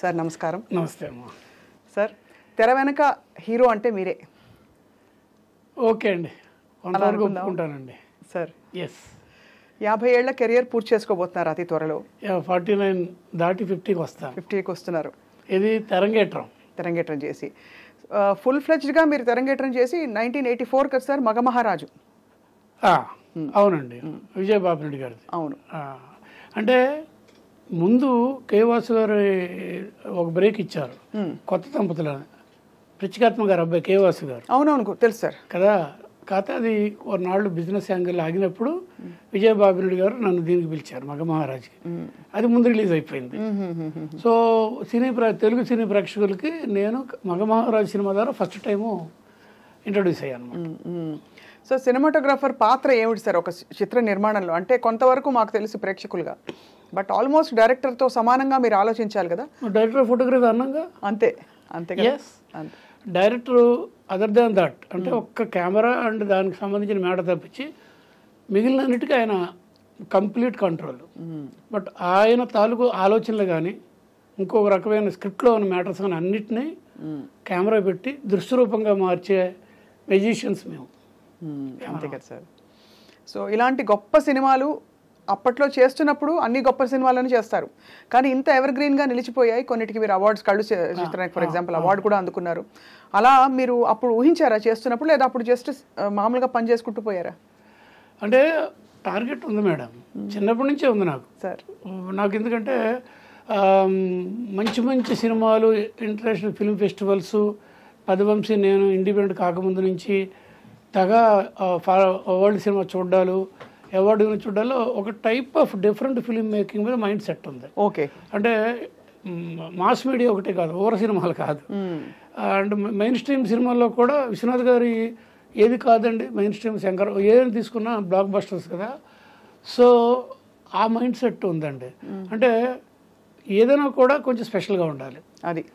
Sir నమస్కారం. నమస్తే అమ్మా. సార్ తెర వెనక హీరో అంటే మీరే. ఓకే అండి, కొంతవరకు ఒప్పుకుంటానండి. సార్ ఎస్, 50 ఏళ్ల కెరియర్ పూర్తి చేసుకోబోతున్నారు అతి త్వరలో. 49 దాటి 50కి వస్తాను. 50కి వస్తున్నారు. ఇది తెరంగేట్రం చేసి ఫుల్ ఫ్లెడ్జ్డ్గా మీరు తెరంగేట్రం చేసి 1984 కదా సార్ మగమహారాజు. అవునండి, విజయబాబు రెడ్డి గారిది. అవును. అంటే ముందు కేవాసు గారు ఒక బ్రేక్ ఇచ్చారు, కొత్త దంపతులని, ప్రత్యేకాత్మ గారు అబ్బాయి కేవాసు గారు. అవునవును తెలుసు సార్ కదా. కాకపోతే అది కొన్నాళ్ళు బిజినెస్ యాంగిల్ ఆగినప్పుడు విజయబాబు రెడ్డి గారు నన్ను దీనికి పిలిచారు మగమహారాజ్కి. అది ముందు రిలీజ్ అయిపోయింది. సో తెలుగు సినీ ప్రేక్షకులకి నేను మగమహారాజ్ సినిమా ద్వారా ఫస్ట్ టైము ఇంట్రొడ్యూస్ అయ్యాను అనమాట. సో సినిమాటోగ్రాఫర్ పాత్ర ఏమిటి సార్ ఒక చిత్ర నిర్మాణంలో? అంటే కొంతవరకు మాకు తెలుసు ప్రేక్షకులుగా, బట్ ఆల్మోస్ట్ డైరెక్టర్తో సమానంగా మీరు ఆలోచించాలి కదా. డైరెక్టర్ ఫోటోగ్రఫీ అన్నాగా. అంతే కదా. డైరెక్టర్ అదర్ దాన్ దట్ అంటే ఒక్క కెమెరా అండ్ దానికి సంబంధించిన మేడ తప్పించి మిగిలినన్నిటికీ ఆయన కంప్లీట్ కంట్రోల్. బట్ ఆయన తాలూకు ఆలోచనలు కానీ ఇంకొక రకమైన స్క్రిప్ట్లో ఉన్న మ్యాటర్స్ కానీ అన్నిటినీ కెమెరా పెట్టి దృశ్యరూపంగా మార్చే మెజిషియన్స్ మేము. అంతే కదా సార్. సో ఇలాంటి గొప్ప సినిమాలు అప్పట్లో చేస్తున్నప్పుడు అన్ని గొప్ప సినిమాలను చేస్తారు, కానీ ఇంత ఎవర్ గ్రీన్గా నిలిచిపోయాయి. కొన్నిటికి మీరు అవార్డ్స్ కళ్ళు చిత్రానికి ఫర్ ఎగ్జాంపుల్ అవార్డు కూడా అందుకున్నారు. అలా మీరు అప్పుడు ఊహించారా చేస్తున్నప్పుడు, లేదా అప్పుడు జస్ట్ మామూలుగా పని చేసుకుంటూ పోయారా? అంటే టార్గెట్ ఉంది మేడం, చిన్నప్పటి నుంచే ఉంది నాకు సార్. నాకు ఎందుకంటే మంచి మంచి సినిమాలు, ఇంటర్నేషనల్ ఫిల్మ్ ఫెస్టివల్స్, పదవంశీ నేను ఇండిపెండెంట్ కాకముందు నుంచి తగా వరల్డ్ సినిమా చూడ్డాలు, అవార్డు చూడాలో ఒక type of different film making మీద మైండ్ సెట్ ఉంది. ఓకే. అంటే మాస్ మీడియా ఒకటే కాదు, ఓవర్ సినిమాలు కాదు, అండ్ మెయిన్ స్ట్రీమ్ సినిమాల్లో కూడా విశ్వనాథ్ గారి ఏది కాదండి, మెయిన్ స్ట్రీమ్ శంకర్ ఏదైనా తీసుకున్నా బ్లాక్ బస్టర్స్ కదా. సో ఆ మైండ్ సెట్ ఉందండి. అంటే ఏదైనా కూడా కొంచెం స్పెషల్గా ఉండాలి. అది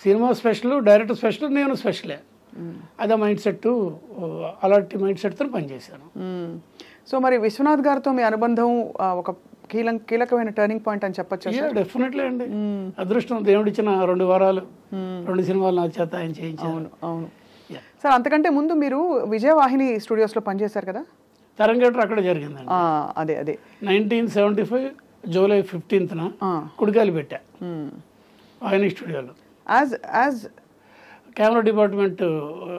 సినిమా స్పెషల్, డైరెక్టర్ స్పెషల్, నేను స్పెషలే. అదే మైండ్ సెట్, అలాంటి మైండ్ సెట్తో పనిచేశాను. సో మరి విశ్వనాథ్ గారితో మీ అనుబంధం ఒక కీలకమైన టర్నింగ్ పాయింట్ అని చెప్పొచ్చు. డెఫినెట్లీ అండి, అదృష్టం దేవుడిచ్చిన 2 వారాలు 2 సినిమాలు నా చేత ఆయన చేయించాను. అవును సార్. అంతకంటే ముందు మీరు విజయవాహిని స్టూడియోస్లో పనిచేశారు కదా. తెరంగేట్రం అక్కడ జరిగిందండి. అదే 1975 జూలై 15న కుడికాయలు పెట్టా వాహిని స్టూడియోలో యాజ్ కెమెరా డిపార్ట్మెంట్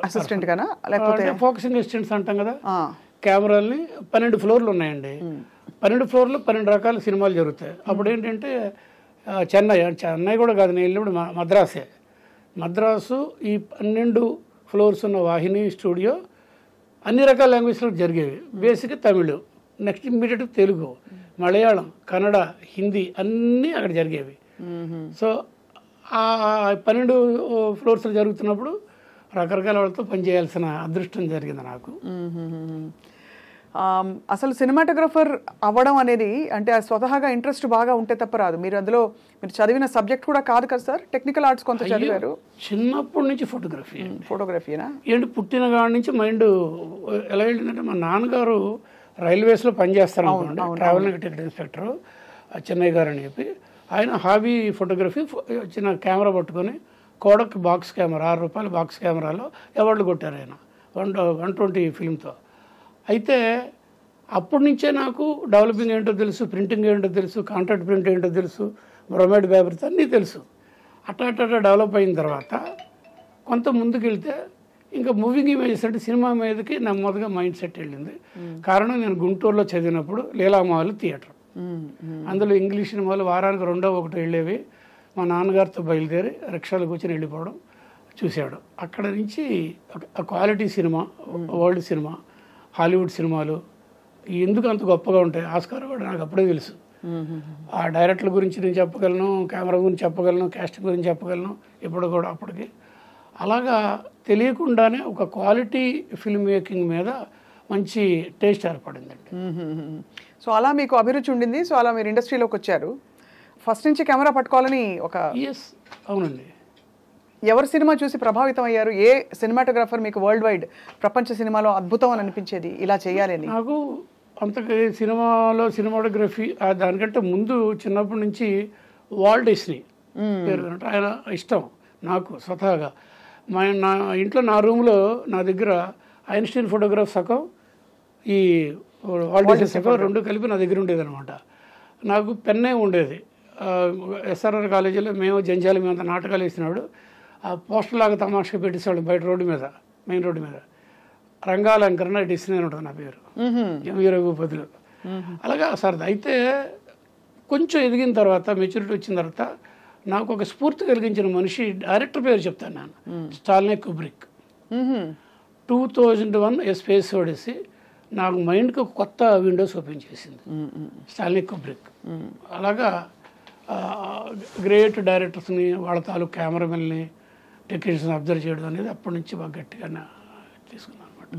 అసిస్టెంట్ గానా, లేకపోతే ఫోకసింగ్ అసిస్టెంట్స్ అంటాం కదా. కెమెరాల్ని 12 ఫ్లోర్లు ఉన్నాయండి. 12 ఫ్లోర్లు 12 రకాల సినిమాలు జరుగుతాయి. అప్పుడు ఏంటంటే చెన్నై కూడా కాదు, నేను వెళ్ళినప్పుడు మద్రాసు ఈ 12 ఫ్లోర్స్ ఉన్న వాహిని స్టూడియో అన్ని రకాల లాంగ్వేజ్లో జరిగేవి. Basic Tamil, next immediate Telugu, Malayalam, Kannada, Hindi అన్నీ అక్కడ జరిగేవి. సో ఆ 12 ఫ్లోర్స్లో జరుగుతున్నప్పుడు రకరకాల వాళ్ళతో పనిచేయాల్సిన అదృష్టం జరిగింది నాకు. అసలు సినిమాటోగ్రఫర్ అవ్వడం అనేది అంటే స్వతహాగా ఇంట్రెస్ట్ బాగా ఉంటే తప్ప రాదు. మీరు అందులో మీరు చదివిన సబ్జెక్ట్ కూడా కాదు కదా సార్, టెక్నికల్ ఆర్ట్స్ కొంత చదివారు. చిన్నప్పటి నుంచి ఫోటోగ్రఫీనా ఏంటి? పుట్టిన కాడి నుంచి మైండ్ ఎలా వెళ్ళిందంటే, మా నాన్నగారు రైల్వేస్లో పనిచేస్తారు అనుకోండి, ట్రావెలింగ్ టికెట్ ఇన్స్పెక్టర్ చెన్నై గారు అని చెప్పి. ఆయన హాబీ ఫోటోగ్రఫీ, చిన్న కెమెరా పట్టుకొని కోడక్ బాక్స్ కెమెరా, ₹6 బాక్స్ కెమెరాలో అవార్డులు కొట్టారు ఆయన 120 ఫిల్మ్తో. అయితే అప్పటి నుంచే నాకు డెవలపింగ్ ఏంటో తెలుసు, ప్రింటింగ్ ఏంటో తెలుసు, కాంట్రాక్ట్ ప్రింట్ ఏంటో తెలుసు, బ్రొమైడ్ పేపర్స్ అన్నీ తెలుసు. అట్లా డెవలప్ అయిన తర్వాత కొంత ముందుకు వెళ్తే ఇంకా మూవింగ్ ఇమేజెస్ అంటే సినిమా మీదకి నెమ్మదిగా మైండ్ సెట్ వెళ్ళింది. కారణం, నేను గుంటూరులో చదివినప్పుడు లీలామహల్ థియేటర్, అందులో ఇంగ్లీష్ సినిమాలు వారానికి 2-1 వెళ్ళేవి. మా నాన్నగారితో బయలుదేరి రిక్షాలో కూర్చొని వెళ్ళిపోవడం చూశాడు. అక్కడ నుంచి quality cinema, world cinema, Hollywood సినిమాలు ఎందుకు అంత గొప్పగా ఉంటాయి, ఆస్కార్ కూడా నాకు అప్పుడే తెలుసు. ఆ డైరెక్టర్ల గురించి నేను చెప్పగలను, కెమెరా గురించి చెప్పగలను, కాస్ట్ గురించి చెప్పగలను. ఇప్పుడు కూడా అప్పటికి అలాగా తెలియకుండానే ఒక క్వాలిటీ ఫిల్మ్ మేకింగ్ మీద మంచి టేస్ట్ ఏర్పడిందండి. సో అలా మీకు అభిరుచి ఉండింది. సో అలా మీరు ఇండస్ట్రీలోకి వచ్చారు. ఫస్ట్ నుంచి కెమెరా పట్టుకోవాలని ఒక అవునండి. ఎవరి సినిమా చూసి ప్రభావితం అయ్యారు? ఏ సినిమాటోగ్రాఫర్ మీకు వరల్డ్ వైడ్ ప్రపంచ సినిమాలో అద్భుతం అని అనిపించేది, ఇలా చేయాలి అని? నాకు అంతకు సినిమాటోగ్రఫీ దానికంటే ముందు చిన్నప్పటి నుంచి వాల్ట్ డిస్నీ పేరు అంటే ఆయన ఇష్టం నాకు స్వతహాగా. నా ఇంట్లో నా రూమ్లో నా దగ్గర ఐన్స్టీన్ ఫోటోగ్రాఫ్ సగం, ఈ వాల్ట్ డిస్నీ సగం రెండు కలిపి నా దగ్గర ఉండేది అనమాట. నాకు పెన్నే ఉండేది. ఎస్ఆర్ఆర్ కాలేజీలో మేము జంజాల మీద నాటకాలు వేసినాడు. ఆ పోస్టర్ లాగా తమాషా పెట్టేసేవాళ్ళు బయట రోడ్డు మీద, మెయిన్ రోడ్డు మీద. రంగాలంకరణ డిస్నీ అని ఉంటుంది నా పేరు, ఎంవీ రఘుపతిలో. అలాగా సరదా. అయితే కొంచెం ఎదిగిన తర్వాత, మెచ్యూరిటీ వచ్చిన తర్వాత నాకు ఒక స్ఫూర్తి కలిగించిన మనిషి డైరెక్టర్ పేరు చెప్తాను నేను, స్టాన్లీ కుబ్రిక్. 2001 ఏ స్పేస్ ఓడిసి నాకు మైండ్కి ఒక కొత్త విండోస్ ఓపెన్ చేసింది స్టాన్లీ కుబ్రిక్. అలాగా గ్రేట్ డైరెక్టర్స్ని, వాళ్ళ తాలూకు కెమెరామెన్ని, టెక్నీషియన్స్ని అబ్జర్వ్ చేయడం అనేది అప్పటి నుంచి బాగా గట్టిగా తీసుకున్నాను అనమాట.